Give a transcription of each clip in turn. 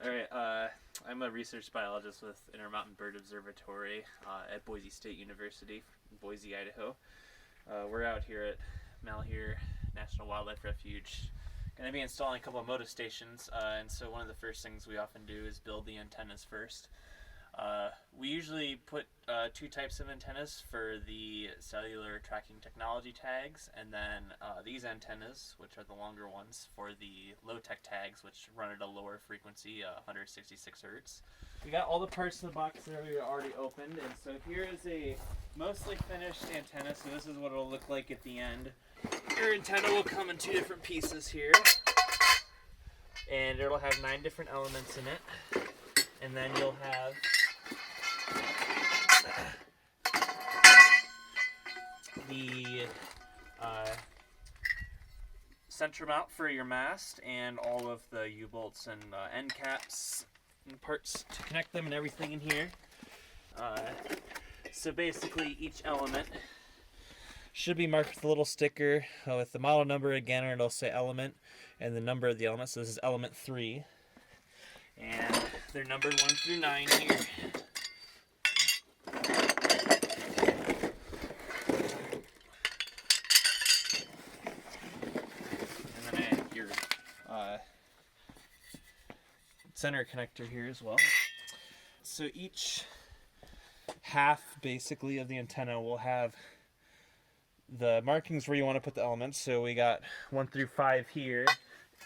All right, I'm a research biologist with Intermountain Bird Observatory at Boise State University, Boise, Idaho. We're out here at Malheur National Wildlife Refuge. Going to be installing a couple of Motus stations, and so one of the first things we often do is build the antennas first. We usually put two types of antennas for the cellular tracking technology tags, and then these antennas, which are the longer ones, for the low-tech tags, which run at a lower frequency, 166 hertz. We got all the parts in the box there we already opened, and so here is a mostly finished antenna, so this is what it'll look like at the end. Your antenna will come in two different pieces here, and it'll have 9 different elements in it, and then you'll have the center mount for your mast and all of the U-bolts and end caps and parts to connect them and everything in here. So basically each element should be marked with a little sticker with the model number again, or it'll say element and the number of the element. So this is element 3, and they're numbered 1 through 9 here. Center connector here as well. So each half basically of the antenna will have the markings where you want to put the elements. So we got 1 through 5 here,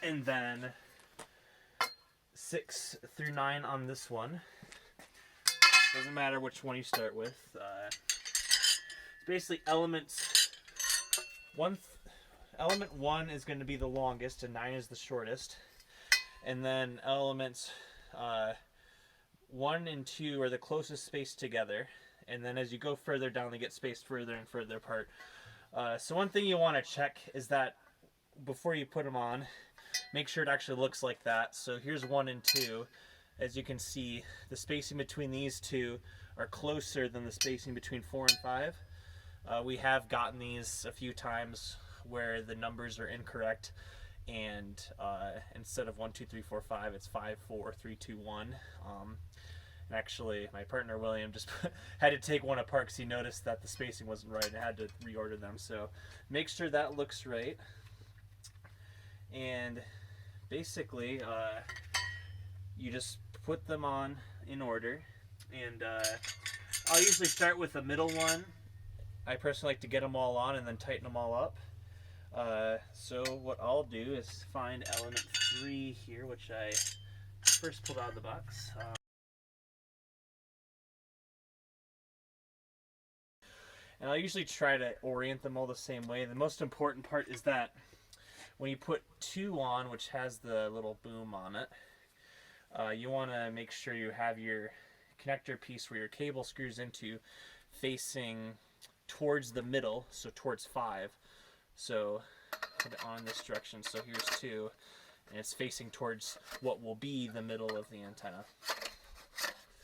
and then 6 through 9 on this one. Doesn't matter which one you start with. Basically elements element 1 is going to be the longest and 9 is the shortest. And then elements 1 and 2 are the closest spaced together. And then as you go further down, they get spaced further and further apart. So one thing you want to check is that before you put them on, make sure it actually looks like that. So here's 1 and 2. As you can see, the spacing between these two are closer than the spacing between 4 and 5. We have gotten these a few times where the numbers are incorrect, and instead of 1, 2, 3, 4, 5, it's 5, 4, 3, 2, 1. And actually, my partner William just had to take one apart because he noticed that the spacing wasn't right and had to reorder them. So make sure that looks right. And basically, you just put them on in order. And I'll usually start with the middle one. I personally like to get them all on and then tighten them all up. So what I'll do is find element 3 here, which I first pulled out of the box. And I'll usually try to orient them all the same way. The most important part is that when you put 2 on, which has the little boom on it, you want to make sure you have your connector piece where your cable screws into facing towards the middle, so towards 5. So put it on this direction. So here's 2, and it's facing towards what will be the middle of the antenna.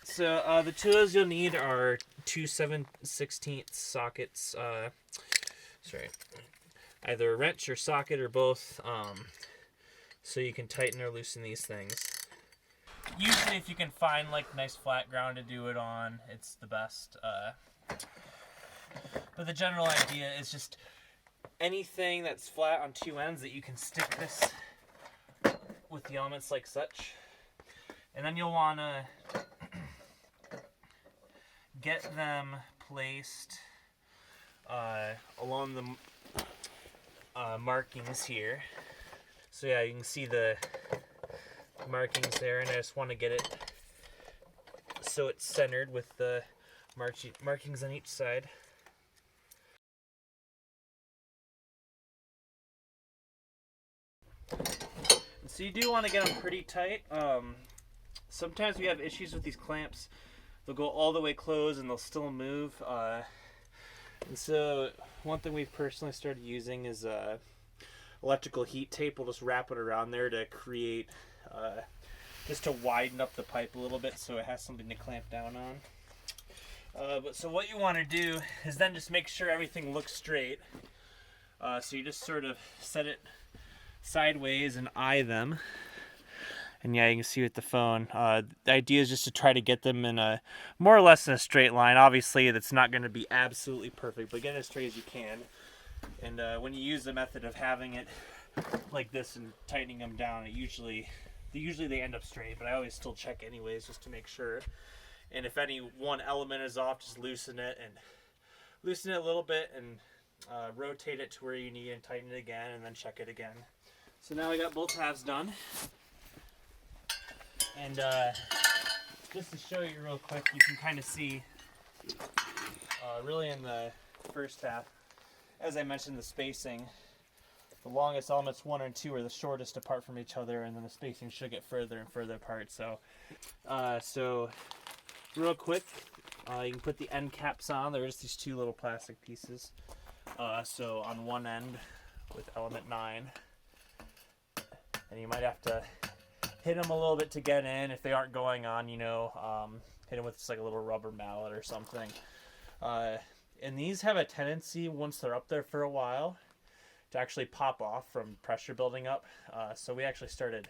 So the tools you'll need are 2 7/16 sockets. Either a wrench or socket or both, so you can tighten or loosen these things. Usually, if you can find like nice flat ground to do it on, it's the best. But the general idea is just anything that's flat on 2 ends that you can stick this with the elements like such. And then you'll want to get them placed along the markings here. So yeah, you can see the markings there, and I just want to get it so it's centered with the markings on each side. So you do want to get them pretty tight. Sometimes we have issues with these clamps. They'll go all the way closed and they'll still move. And so one thing we've personally started using is electrical heat tape. We'll just wrap it around there to create, just to widen up the pipe a little bit so it has something to clamp down on. So what you want to do is then just make sure everything looks straight. So you just sort of set it sideways and eye them, And yeah, you can see with the phone, the idea is just to try to get them in a more or less in a straight line. Obviously, that's not going to be absolutely perfect, but get it as straight as you can. And when you use the method of having it like this and tightening them down, usually they end up straight, but I always still check anyways just to make sure. And if any one element is off, just loosen it a little bit and rotate it to where you need and tighten it again, and then check it again. So now we got both halves done. And just to show you real quick, you can kind of see really in the first half, as I mentioned, the spacing, the longest elements 1 and 2 are the shortest apart from each other, and then the spacing should get further and further apart. So real quick, you can put the end caps on. They're just these 2 little plastic pieces. So on one end with element 9, and you might have to hit them a little bit to get in if they aren't going on, hit them with just like a little rubber mallet or something. And these have a tendency, once they're up there for a while, to actually pop off from pressure building up. So we actually started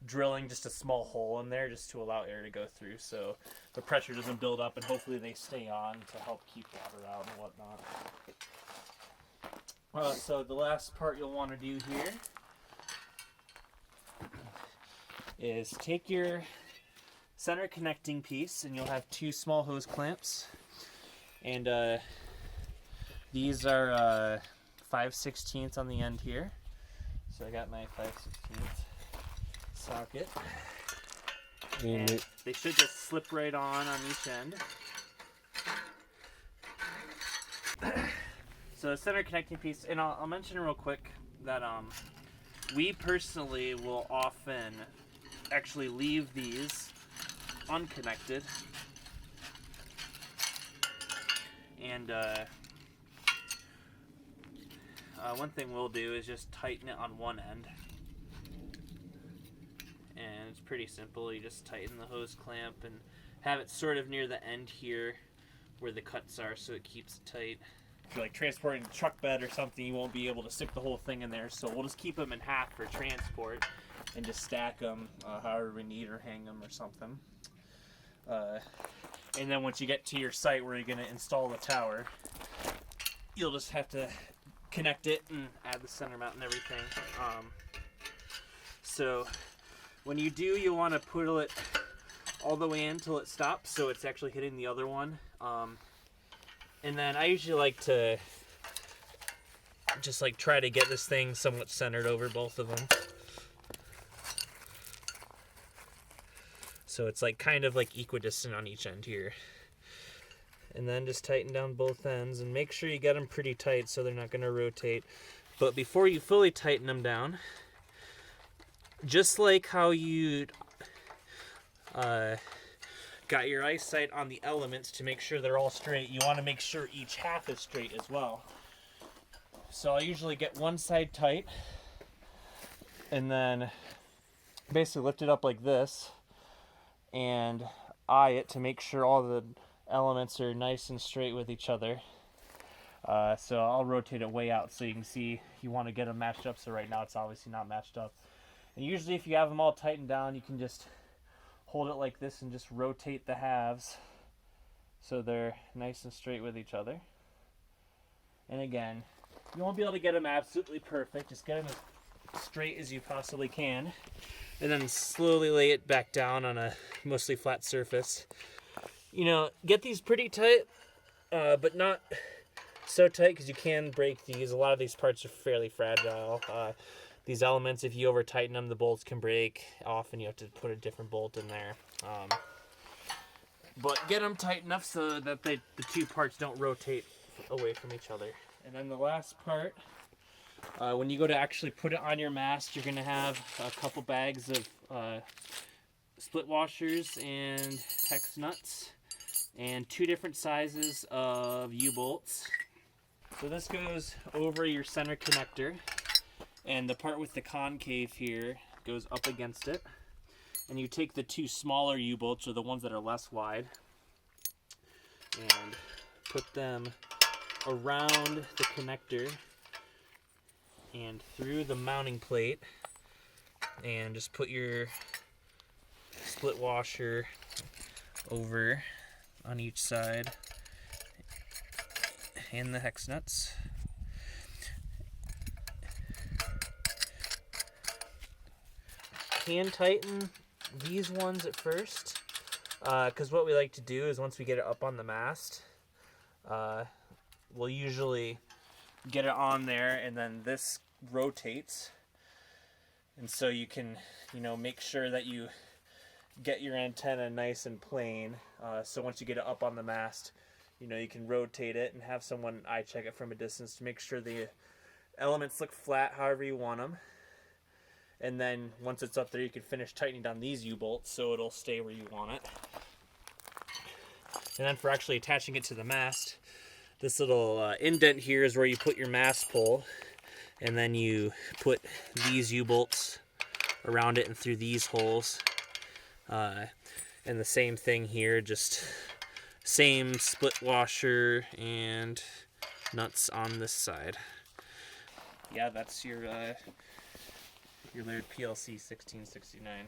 drilling just a small hole in there just to allow air to go through so the pressure doesn't build up, and hopefully they stay on to help keep water out and whatnot. So the last part you'll want to do here is take your center connecting piece, and you'll have 2 small hose clamps, and these are 5/16 on the end here. So I got my 5/16 socket, and they should just slip right on each end. So the center connecting piece, and I'll mention real quick that we personally will often actually leave these unconnected, and one thing we'll do is just tighten it on one end, and it's pretty simple. You just tighten the hose clamp and have it sort of near the end here where the cuts are, so it keeps it tight. If you're like transporting a truck bed or something, you won't be able to stick the whole thing in there, so we'll just keep them in half for transport and just stack them however we need, or hang them or something. And then once you get to your site where you're going to install the tower, you'll just have to connect it and add the center mount and everything. So when you do, you'll want to put it all the way in until it stops, so it's actually hitting the other one. And then I usually like to just try to get this thing somewhat centered over both of them. So it's kind of equidistant on each end here. And then just tighten down both ends and make sure you get them pretty tight so they're not going to rotate. But before you fully tighten them down, just like how you got your eyesight on the elements to make sure they're all straight, you want to make sure each half is straight as well. So I usually get one side tight and then basically lift it up like this and eye it to make sure all the elements are nice and straight with each other. So I'll rotate it way out so you can see you want to get them matched up. So right now it's obviously not matched up. And usually if you have them all tightened down, you can just hold it like this and just rotate the halves so they're nice and straight with each other. And again, you won't be able to get them absolutely perfect. Just get them as straight as you possibly can. And then slowly lay it back down on a mostly flat surface. Get these pretty tight, but not so tight because you can break these. A lot of these parts are fairly fragile. These elements, if you over tighten them, the bolts can break off and you have to put a different bolt in there. But get them tight enough so that the 2 parts don't rotate away from each other. And then the last part, when you go to actually put it on your mast, you're going to have a couple bags of split washers and hex nuts and 2 different sizes of U-bolts. So this goes over your center connector, and the part with the concave here goes up against it. And you take the 2 smaller U-bolts, or the ones that are less wide, and put them around the connector and through the mounting plate, and just put your split washer over on each side, and the hex nuts. Can tighten these ones at first, because what we like to do is once we get it up on the mast, we'll usually get it on there, and then this rotates, and so you can, make sure that you get your antenna nice and plain. So once you get it up on the mast, you can rotate it and have someone eye check it from a distance to make sure the elements look flat however you want them. And then once it's up there, you can finish tightening down these U-bolts so it'll stay where you want it. And then for actually attaching it to the mast, this little indent here is where you put your mast pole, and then you put these U-bolts around it and through these holes. And the same thing here, just same split washer and nuts on this side. Yeah, that's your Laird PLC1669.